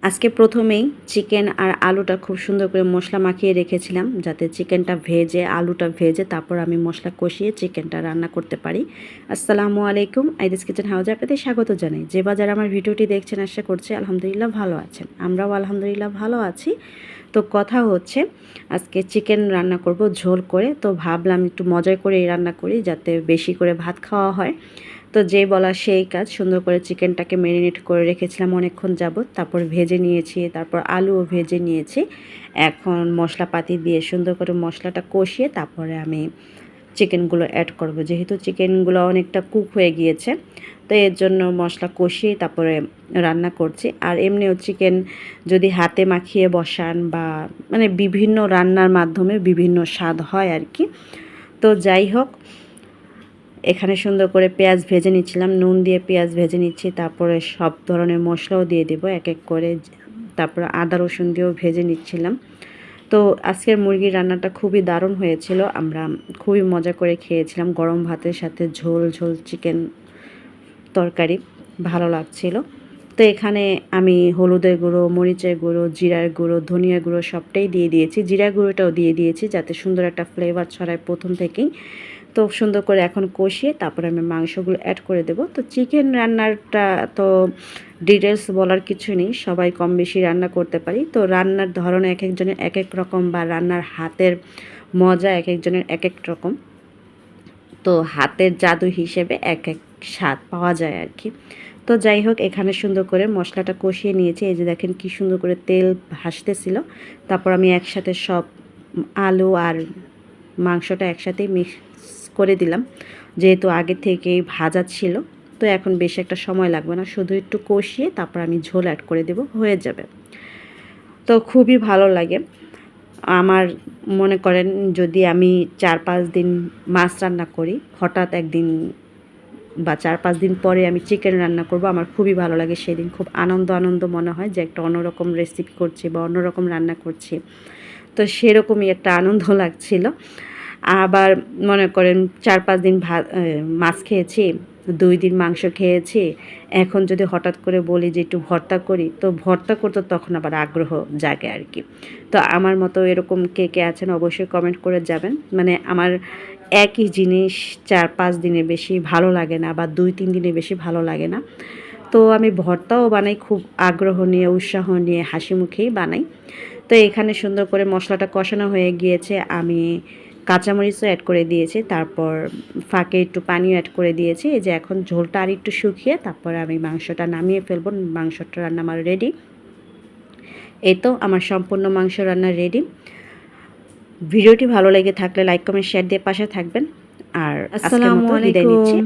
আজকে প্রথমেই চিকেন আর আলুটা খুব সুন্দর করে মশলা মাখিয়ে রেখেছিলাম যাতে চিকেনটা ভেজে আলুটা ভেজে তারপর আমি মশলা কষিয়ে চিকেনটা রান্না করতে পারি। আসসালামু আলাইকুম, আইরিস কিচেন হাউজে আপনাদের স্বাগত জানাই। যে বাজার আমার ভিডিওটি দেখছেন আশা করছি আলহামদুলিল্লাহ ভালো আছেন, আমরাও আলহামদুলিল্লাহ ভালো আছি। তো কথা হচ্ছে আজকে চিকেন রান্না করব ঝোল করে, তো ভাবলাম একটু মজা করে রান্না করি যাতে বেশি করে ভাত খাওয়া হয়। তো যে বলা সেই কাজ, সুন্দর করে চিকেনটাকে ম্যারিনেট করে রেখেছিলাম অনেকক্ষণ যাবত, তারপর ভেজে নিয়েছি, তারপর আলুও ভেজে নিয়েছি। এখন মশলাপাতি দিয়ে সুন্দর করে মশলাটা কষিয়ে তারপরে আমি চিকেনগুলো অ্যাড করব, যেহেতু চিকেনগুলো অনেকটা কুক হয়ে গিয়েছে। তো এর জন্য মশলা কষিয়ে তারপরে রান্না করছি। আর এমনিও চিকেন যদি হাতে মাখিয়ে বসান বা মানে বিভিন্ন রান্নার মাধ্যমে বিভিন্ন স্বাদ হয় আর কি। তো যাই হোক, এখানে সুন্দর করে পেঁয়াজ ভেজে নিচ্ছিলাম, নুন দিয়ে পেঁয়াজ ভেজে নিচ্ছি, তারপরে সব ধরনের মশলাও দিয়ে দেবো এক এক করে, তারপরে আদা রসুন দিয়েও ভেজে নিচ্ছিলাম। তো আজকের মুরগির রান্নাটা খুবই দারুণ হয়েছিল, আমরা খুবই মজা করে খেয়েছিলাম গরম ভাতের সাথে, ঝোল ঝোল চিকেন তরকারি ভালো লাগছিল। তো এখানে আমি হলুদের গুঁড়ো, মরিচের গুঁড়ো, জিরার গুঁড়ো, ধনিয়া গুঁড়ো সবটাই দিয়ে দিয়েছি, জিরা গুঁড়োটাও দিয়ে দিয়েছি যাতে সুন্দর একটা ফ্লেভার ছড়ায় প্রথম থেকেই। তো সুন্দর করে এখন কষিয়ে তারপরে আমি মাংসগুলো অ্যাড করে দেবো। তো চিকেন রান্নাটা তো ডিটেলস বলার কিছু নেই, সবাই কম বেশি রান্না করতে পারি। তো রান্নার ধরন এক একজনের এক এক রকম, বা রান্নার হাতের মজা এক একজনের এক এক রকম। তো হাতের জাদু হিসেবে এক এক স্বাদ পাওয়া যায় আর কি। তো যাই হোক, এখানে সুন্দর করে মশলাটা কষিয়ে নিয়েছি। এই যে দেখেন কি সুন্দর করে তেল ভাসতেছিল। তারপর আমি একসাথে সব আলু আর মাংসটা একসাথেই মিক্স করে দিলাম, যেহেতু আগে থেকেই ভাজা ছিল। তো এখন বেশি একটা সময় লাগবে না, শুধু একটু কষিয়ে তারপর আমি ঝোল অ্যাড করে দেব, হয়ে যাবে। তো খুবই ভালো লাগে আমার। মনে করেন যদি আমি 4-5 দিন মাছ রান্না করি, হঠাৎ একদিন বা 4-5 দিন পরে আমি চিকেন রান্না করব, আমার খুবই ভালো লাগে। সেদিন খুব আনন্দ আনন্দ মনে হয় যে একটা অন্যরকম রেসিপি করছি বা অন্যরকম রান্না করছি। তো সেরকমই একটা আনন্দ লাগছিল। আবার মনে করেন 4-5 দিন মাছ খেয়েছি, 2 দিন মাংস খেয়েছি, এখন যদি হঠাৎ করে বলি যে একটু ভর্তা করি, তো ভর্তা করতে তখন আবার আগ্রহ জাগে আর কি। তো আমার মতো এরকম কে কে আছেন অবশ্যই কমেন্ট করে যাবেন। মানে আমার একই জিনিস 4-5 দিনে বেশি ভালো লাগে না, বা 2-3 দিনে বেশি ভালো লাগে না। তো আমি ভর্তাও বানাই খুব আগ্রহ নিয়ে, উৎসাহ নিয়ে, হাসি মুখেই বানাই। তো এখানে সুন্দর করে মশলাটা কষানো হয়ে গিয়েছে, আমি কাঁচামরিচও অ্যাড করে দিয়েছি, তারপর ফাঁকে একটু পানিও অ্যাড করে দিয়েছি। এই যে এখন ঝোলটা আর একটু শুকিয়ে তারপরে আমি মাংসটা নামিয়ে ফেলবো। মাংসটা রান্না আমার রেডি। এই তো আমার সম্পূর্ণ মাংস রান্না রেডি। ভিডিওটি ভালো লেগে থাকলে লাইক কমেন্ট শেয়ার দিয়ে পাশে থাকবেন। আর আজকের মতো বিদায় নিচ্ছি।